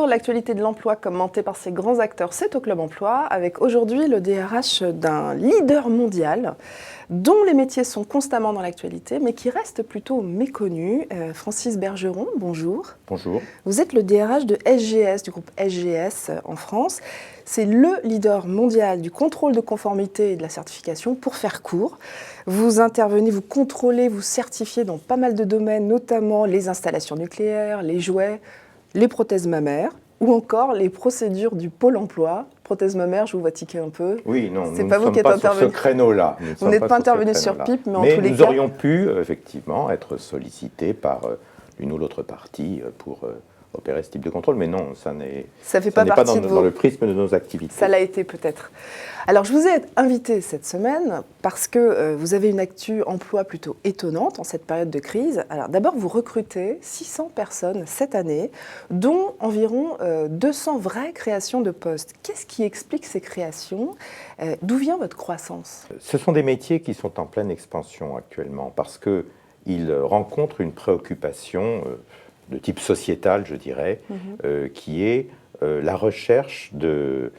l'actualité de l'emploi commentée par ces grands acteurs, c'est au Club Emploi, avec aujourd'hui le DRH d'un leader mondial dont les métiers sont constamment dans l'actualité, mais qui reste plutôt méconnu. Francis Bergeron, bonjour. Bonjour. Vous êtes le DRH de SGS, du groupe SGS en France. C'est le leader mondial du contrôle de conformité et de la certification, pour faire court. Vous intervenez, vous contrôlez, vous certifiez dans pas mal de domaines, notamment les installations nucléaires, les jouets, les prothèses mammaires, ou encore les procédures du Pôle emploi. Prothèses mammaires, je vous vois tiquer un peu. Oui, non, c'est nous pas ne vous sommes qui êtes pas sur intervenu. ce créneau-là. Vous n'êtes pas intervenu sur PIP, mais en tous les cas... nous aurions pu, effectivement, être sollicités par l'une ou l'autre partie pour opérer ce type de contrôle, mais non, ça n'est pas dans le prisme de nos activités. Ça l'a été peut-être. Alors, je vous ai invité cette semaine parce que vous avez une actu emploi plutôt étonnante en cette période de crise. Alors, d'abord, vous recrutez 600 personnes cette année, dont environ 200 vraies créations de postes. Qu'est-ce qui explique ces créations ? D'où vient votre croissance ? Ce sont des métiers qui sont en pleine expansion actuellement parce qu'ils rencontrent une préoccupation de type sociétal, je dirais, qui est la recherche de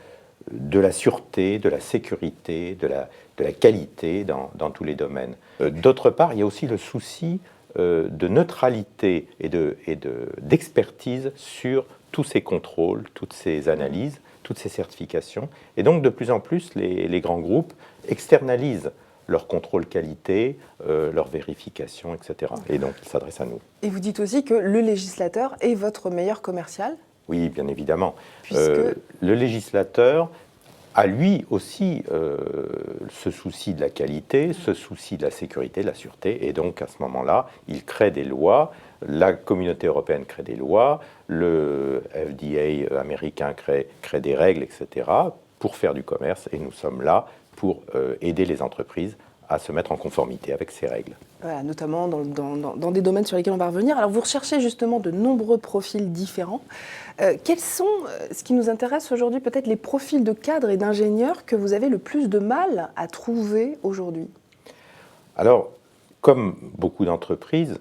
la sûreté, de la sécurité, de la qualité dans tous les domaines. D'autre part, il y a aussi le souci de neutralité et d'expertise sur tous ces contrôles, toutes ces analyses, toutes ces certifications. Et donc, de plus en plus, les grands groupes externalisent leur contrôle qualité, leur vérification, etc. Et donc, ils s'adressent à nous. Et vous dites aussi que le législateur est votre meilleur commercial ? Oui, bien évidemment. Puisque... le législateur a lui aussi ce souci de la qualité, ce souci de la sécurité, de la sûreté, et donc à ce moment-là, il crée des lois, la communauté européenne crée des lois, le FDA américain crée des règles, etc., pour faire du commerce, et nous sommes là pour aider les entreprises à se mettre en conformité avec ces règles. Voilà, notamment dans des domaines sur lesquels on va revenir. Alors vous recherchez justement de nombreux profils différents. Quels sont, ce qui nous intéresse aujourd'hui, peut-être les profils de cadres et d'ingénieurs que vous avez le plus de mal à trouver aujourd'hui ? Alors, comme beaucoup d'entreprises,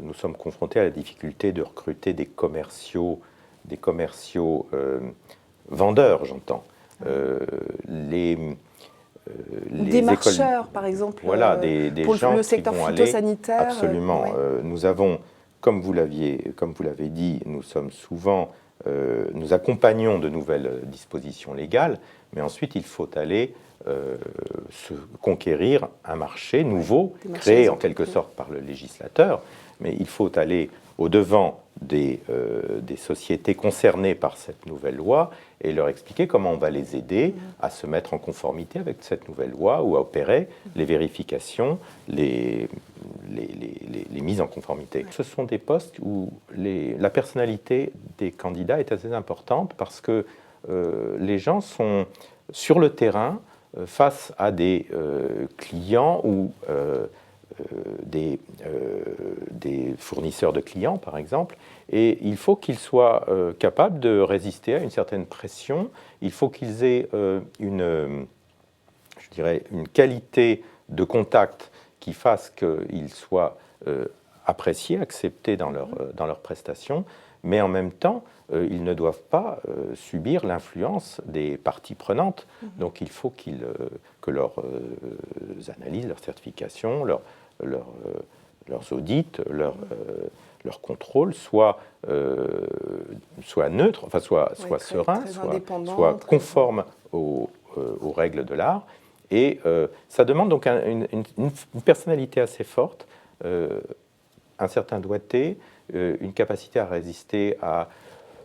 nous sommes confrontés à la difficulté de recruter des commerciaux vendeurs, j'entends. Des marcheurs, par exemple, voilà, des pour gens le secteur qui vont phytosanitaire. Absolument. Nous avons, comme vous l'avez dit, nous accompagnons de nouvelles dispositions légales, mais ensuite il faut aller se conquérir un marché nouveau, créé en quelque sorte par le législateur, mais il faut aller au-devant des sociétés concernées par cette nouvelle loi et leur expliquer comment on va les aider à se mettre en conformité avec cette nouvelle loi ou à opérer les vérifications, les mises en conformité. Ce sont des postes où la personnalité des candidats est assez importante parce que les gens sont sur le terrain face à des clients ou des fournisseurs de clients, par exemple, et il faut qu'ils soient capables de résister à une certaine pression. Il faut qu'ils aient une qualité de contact qui fasse qu'ils soient appréciés, acceptés dans leurs prestations, mais en même temps, ils ne doivent pas subir l'influence des parties prenantes. Donc il faut que leurs analyses, leurs certifications, leurs audits, leurs contrôles soient neutres, enfin soient sereins, soient conformes aux règles de l'art. Et ça demande donc une personnalité assez forte, un certain doigté, une capacité à résister à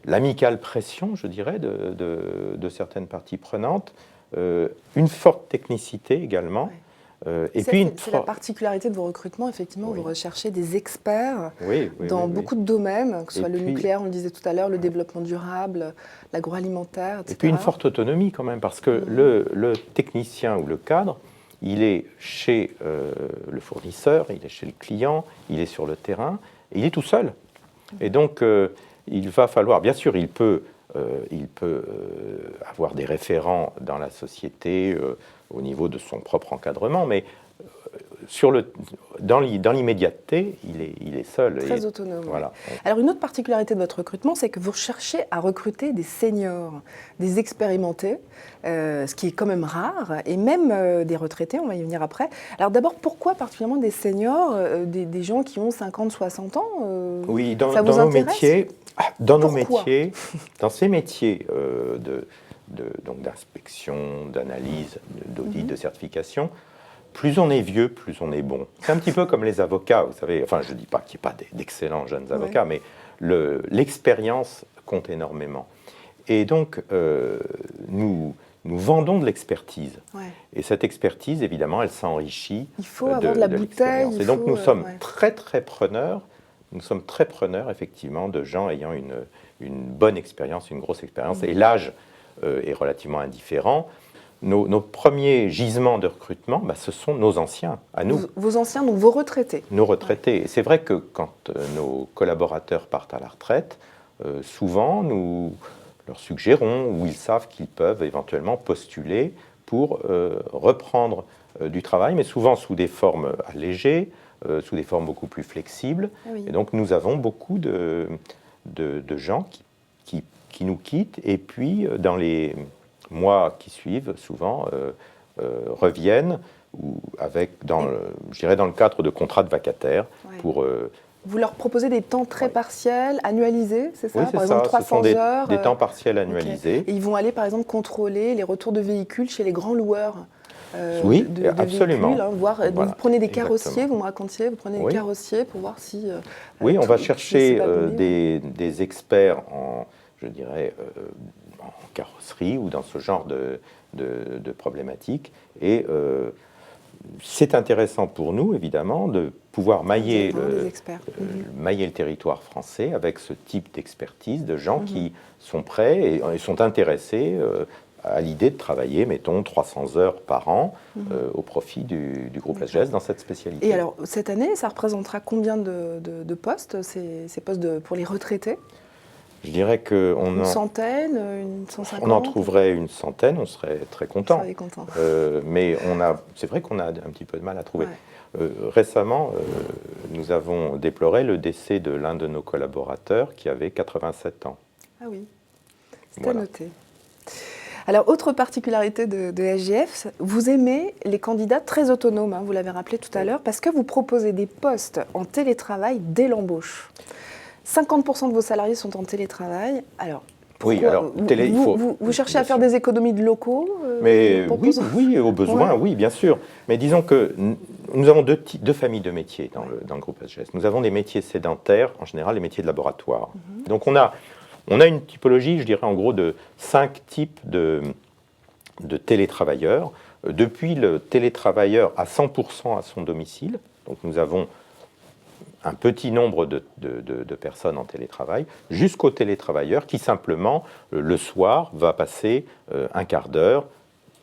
l'amicale pression, je dirais, de certaines parties prenantes, une forte technicité également. C'est la particularité de vos recrutements, effectivement, vous recherchez des experts dans beaucoup de domaines, que ce soit le nucléaire, on le disait tout à l'heure, le développement durable, l'agroalimentaire, etc. Et puis une forte autonomie quand même, parce que le technicien ou le cadre, il est chez le fournisseur, il est chez le client, il est sur le terrain, et il est tout seul. Et donc, il va falloir, bien sûr, il peut avoir des référents dans la société au niveau de son propre encadrement, mais dans l'immédiateté, il est seul. Très autonome. Voilà. Alors une autre particularité de votre recrutement, c'est que vous cherchez à recruter des seniors, des expérimentés, ce qui est quand même rare, et même des retraités, on va y venir après. Alors d'abord, pourquoi particulièrement des seniors, des gens qui ont 50, 60 ans Oui, ça vous nos intéresse métiers, dans ces métiers donc d'inspection, d'analyse, d'audit, de certification, plus on est vieux, plus on est bon. C'est un petit peu comme les avocats, vous savez, enfin je ne dis pas qu'il n'y ait pas d'excellents jeunes avocats, mais l'expérience compte énormément. Et donc, nous vendons de l'expertise. Ouais. Et cette expertise, évidemment, elle s'enrichit. Il faut avoir de la bouteille. Et donc, nous sommes très preneurs. Nous sommes très preneurs, effectivement, de gens ayant une bonne expérience, une grosse expérience. Et l'âge est relativement indifférent. Nos premiers gisements de recrutement, ce sont nos anciens, à nous. Vos anciens, donc vos retraités. Nos retraités. Et c'est vrai que quand nos collaborateurs partent à la retraite, souvent nous leur suggérons ou ils savent qu'ils peuvent éventuellement postuler pour reprendre du travail, mais souvent sous des formes allégées, sous des formes beaucoup plus flexibles. Ah oui. Et donc nous avons beaucoup de gens qui nous quittent et puis dans les mois qui suivent, souvent, reviennent je dirais dans le cadre de contrats de vacataires. Ouais. Pour, vous leur proposez des temps très partiels, annualisés, c'est ça? Oui, c'est ça. 300 heures. Des temps partiels annualisés. Okay. Et ils vont aller, par exemple, contrôler les retours de véhicules chez les grands loueurs. Oui, de absolument. Véhicules, voir, voilà, vous prenez des carrossiers, vous me racontiez, vous prenez des carrossiers pour voir si... oui, on va chercher des experts je dirais, en carrosserie ou dans ce genre de problématiques. Et c'est intéressant pour nous, évidemment, de pouvoir mailler le territoire français avec ce type d'expertise, de gens qui sont prêts et sont intéressés à l'idée de travailler, mettons, 300 heures par an au profit du groupe SGS dans cette spécialité. Et alors, cette année, ça représentera combien de postes, ces postes pour les retraités? Je dirais qu'on une centaine, une 150. On en trouverait une centaine, on serait très content. Mais c'est vrai qu'on a un petit peu de mal à trouver. Ouais. Récemment, nous avons déploré le décès de l'un de nos collaborateurs qui avait 87 ans. Ah oui, c'est à noter. Alors, autre particularité de SGF, vous aimez les candidats très autonomes, vous l'avez rappelé tout à l'heure, parce que vous proposez des postes en télétravail dès l'embauche. 50% de vos salariés sont en télétravail. Alors, vous cherchez à faire des économies de locaux oui, au besoin, oui, bien sûr. Mais disons que nous avons deux familles de métiers dans le groupe SGS. Nous avons des métiers sédentaires, en général les métiers de laboratoire. Donc on a une typologie, je dirais en gros, de 5 types de télétravailleurs. Depuis le télétravailleur à 100% à son domicile, donc nous avons un petit nombre de personnes en télétravail, jusqu'au télétravailleur qui simplement, le soir, va passer un quart d'heure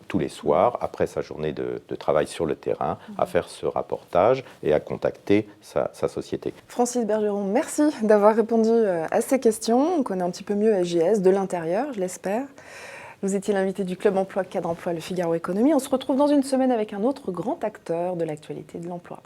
tous les soirs, après sa journée de travail sur le terrain, à faire ce rapportage et à contacter sa société. Francis Bergeron, merci d'avoir répondu à ces questions. On connaît un petit peu mieux SGS de l'intérieur, je l'espère. Vous étiez l'invité du Club Emploi Cadre Emploi Le Figaro Économie. On se retrouve dans une semaine avec un autre grand acteur de l'actualité de l'emploi.